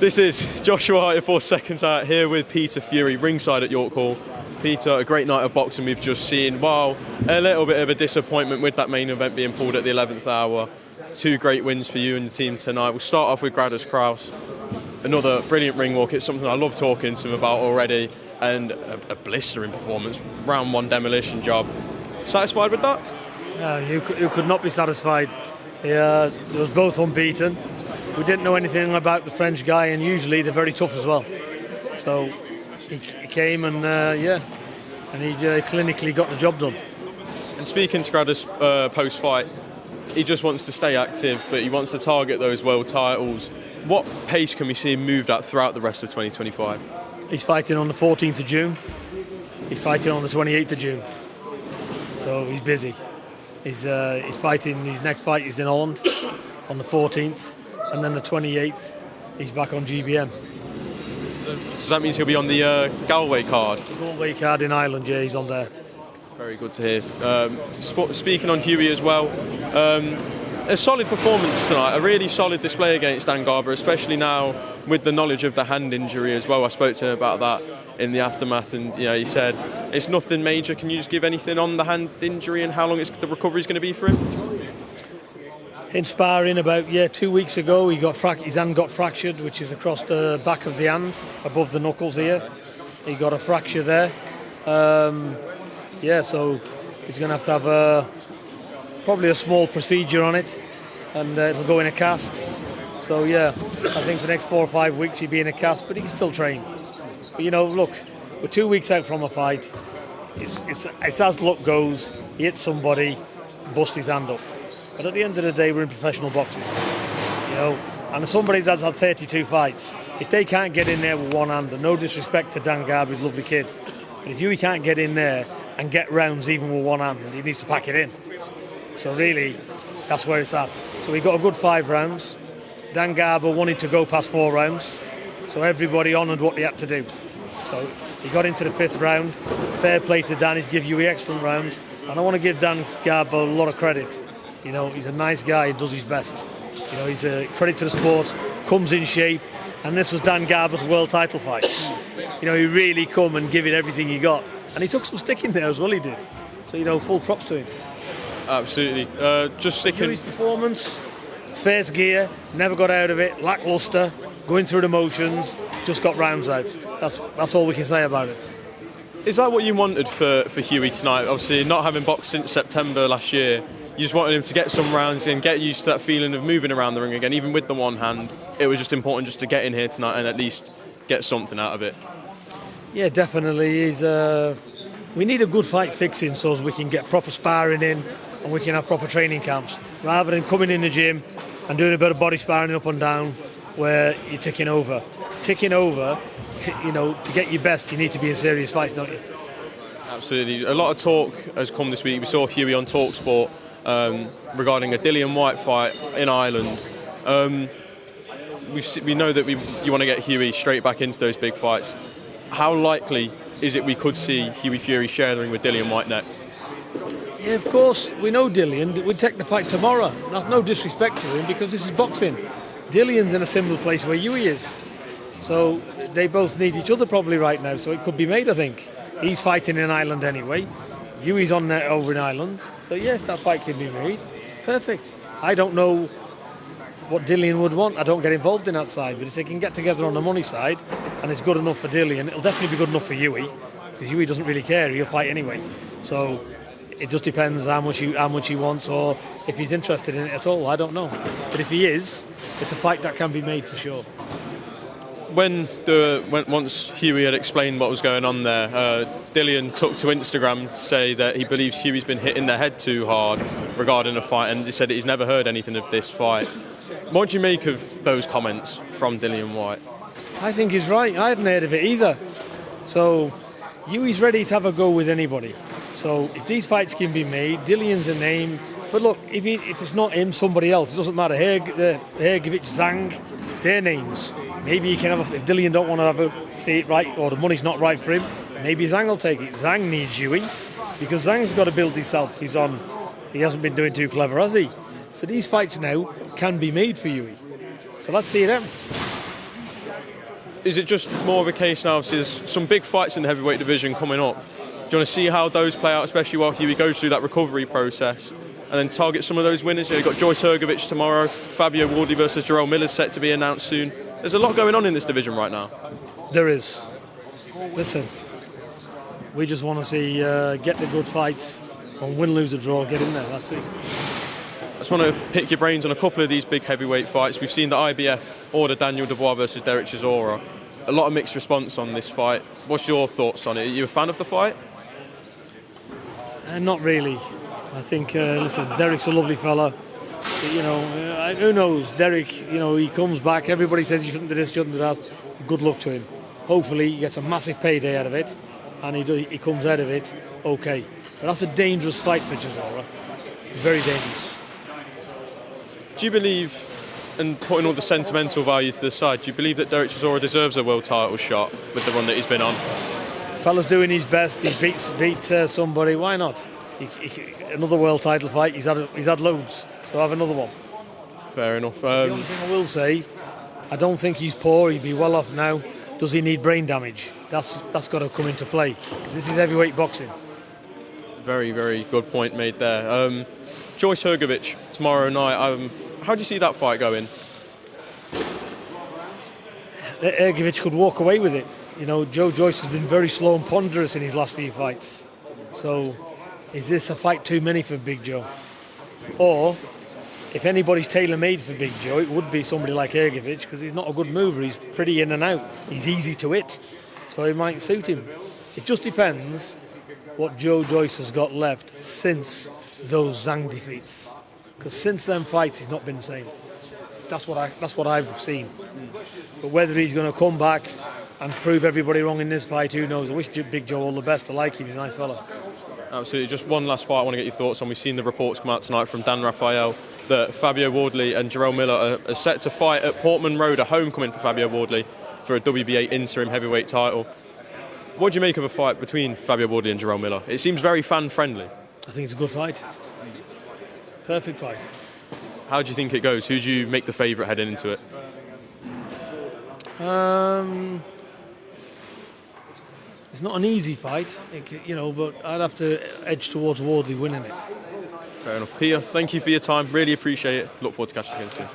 This is Joshua Hart for SecondsOut here with Peter Fury, ringside at York Hall. Peter, a great night of boxing we've just seen. While a little bit of a disappointment with that main event being pulled at the 11th hour. 2 great wins for you and the team tonight. We'll start off with Gratis Krauss. Another brilliant ring walk. It's something I love talking to him about already. And a blistering performance. Round 1 demolition job. Satisfied with that? You could not be satisfied. They was both unbeaten. We didn't know anything about the French guy, and usually they're very tough as well. So he came and he clinically got the job done. And speaking to Gratis post-fight, he just wants to stay active, but he wants to target those world titles. What pace can we see him moved at throughout the rest of 2025? He's fighting on the 14th of June. He's fighting on the 28th of June. So he's busy. He's fighting. His next fight is in Holland on the 14th, and then the 28th he's back on GBM. So that means he'll be on the Galway card. Galway card in Ireland. Yeah, he's on there. Very good to hear. Speaking on Hughie as well, a solid performance tonight, a really solid display against Dan Garber, especially now with the knowledge of the hand injury as well. I spoke to him about that in the aftermath, and he said it's nothing major. Can you just give anything on the hand injury and how long the recovery is going to be for him? In sparring about 2 weeks ago, his hand got fractured, which is across the back of the hand, above the knuckles here. He got a fracture there. So he's going to have probably a small procedure on it, and it'll go in a cast. So I think for the next 4 or 5 weeks he'll be in a cast, but he can still train. But look, we're 2 weeks out from a fight. It's as luck goes. He hits somebody, busts his hand up. But at the end of the day, we're in professional boxing. And somebody that's had 32 fights, if they can't get in there with one hand, and no disrespect to Dan Garber, he's a lovely kid, but if Hughie can't get in there and get rounds even with one hand, he needs to pack it in. So really, that's where it's at. So we got a good 5 rounds. Dan Garber wanted to go past 4 rounds, so everybody honoured what they had to do. So he got into the 5th round. Fair play to Dan, he's give Hughie excellent rounds, and I want to give Dan Garber a lot of credit. He's a nice guy, he does his best. He's a credit to the sport, comes in shape, and this was Dan Garber's world title fight. He really come and give it everything he got. And he took some stick in there as well, he did. So, full props to him. Absolutely. Just sticking... Hughie's performance, first gear, never got out of it, lacklustre, going through the motions, just got rounds out. That's all we can say about it. Is that what you wanted for Hughie tonight? Obviously, not having boxed since September last year, you just wanted him to get some rounds in, get used to that feeling of moving around the ring again, even with the one hand. It was just important just to get in here tonight and at least get something out of it. Yeah, definitely. We need a good fight fixing so as we can get proper sparring in and we can have proper training camps, rather than coming in the gym and doing a bit of body sparring up and down where you're ticking over. Ticking over, to get your best, you need to be in serious fights, don't you? Absolutely. A lot of talk has come this week. We saw Hughie on TalkSport regarding a Dillian Whyte fight in Ireland. We know that you want to get Hughie straight back into those big fights. How likely is it we could see Hughie Fury sharing with Dillian Whyte next? Yeah, of course. We know Dillian. We'd take the fight tomorrow. That's no disrespect to him, because this is boxing. Dillian's in a similar place where Hughie is. So they both need each other probably right now. So it could be made, I think. He's fighting in Ireland anyway. Hughie's on there over in Ireland. So if that fight can be made, perfect. I don't know what Dillian would want. I don't get involved in that side. But if they can get together on the money side and it's good enough for Dillian, it'll definitely be good enough for Hughie, because Hughie doesn't really care. He'll fight anyway. So it just depends how much he wants, or if he's interested in it at all. I don't know. But if he is, it's a fight that can be made for sure. Once Hughie had explained what was going on there, Dillian took to Instagram to say that he believes Hughie's been hitting the head too hard regarding a fight, and he said that he's never heard anything of this fight. What do you make of those comments from Dillian Whyte? I think he's right. I hadn't heard of it either. So Hughie's ready to have a go with anybody. So if these fights can be made, Dillian's a name. But look, if it's not him, somebody else. It doesn't matter. Hergovic, Zhang, their names. Maybe he can have. If Dillian don't want to see it right, or the money's not right for him, maybe Zhang will take it. Zhang needs Hughie, because Zhang's got to build himself. He hasn't been doing too clever, has he? So these fights now can be made for Hughie. So let's see them. is it just more of a case now? Obviously, there's some big fights in the heavyweight division coming up. Do you want to see how those play out, especially while Hughie goes through that recovery process, and then target some of those winners? You've got Joyce Hergovich tomorrow, Fabio Wardley versus Jarrell Miller set to be announced soon. There's a lot going on in this division right now. There is. Listen, we just want to see get the good fights, and win, lose, or draw, get in there. That's it. I just want to pick your brains on a couple of these big heavyweight fights. We've seen the IBF order Daniel Dubois versus Derek Chisora. A lot of mixed response on this fight. What's your thoughts on it? Are you a fan of the fight? Not really. I think, listen, Derek's a lovely fella. You know, who knows? Derek, you know, he comes back. Everybody says he shouldn't do this, shouldn't do that. Good luck to him. Hopefully he gets a massive payday out of it, and he comes out of it okay. But that's a dangerous fight for Chisora. Very dangerous. Do you believe, and putting all the sentimental value to the side, do you believe that Derek Chisora deserves a world title shot with the run that he's been on? Fella's doing his best. He's beat somebody. Why not? Another world title fight. He's had loads. So have another one. Fair enough. The only thing I will say, I don't think he's poor. He'd be well off now. Does he need brain damage? That's got to come into play. This is heavyweight boxing. Very, very good point made there. Joyce Hergovich tomorrow night. How do you see that fight going? Hergovich could walk away with it. You know, Joe Joyce has been very slow and ponderous in his last few fights. So, is this a fight too many for Big Joe? Or, if anybody's tailor-made for Big Joe, it would be somebody like Hergovich, because he's not a good mover. He's pretty in and out. He's easy to hit, so it might suit him. It just depends what Joe Joyce has got left since those Zhang defeats. Because since them fights, he's not been the same. That's what I've seen. But whether he's going to come back and prove everybody wrong in this fight, who knows? I wish Big Joe all the best. I like him. He's a nice fella. Absolutely. Just one last fight I want to get your thoughts on. We've seen the reports come out tonight from Dan Raphael that Fabio Wardley and Jarrell Miller are set to fight at Portman Road, a homecoming for Fabio Wardley, for a WBA interim heavyweight title. What do you make of a fight between Fabio Wardley and Jarrell Miller? It seems very fan-friendly. I think it's a good fight. Perfect fight. How do you think it goes? Who do you make the favourite heading into it? It's not an easy fight, you know, but I'd have to edge towards Wardley winning it. Fair enough. Peter, thank you for your time. Really appreciate it. Look forward to catching you again soon.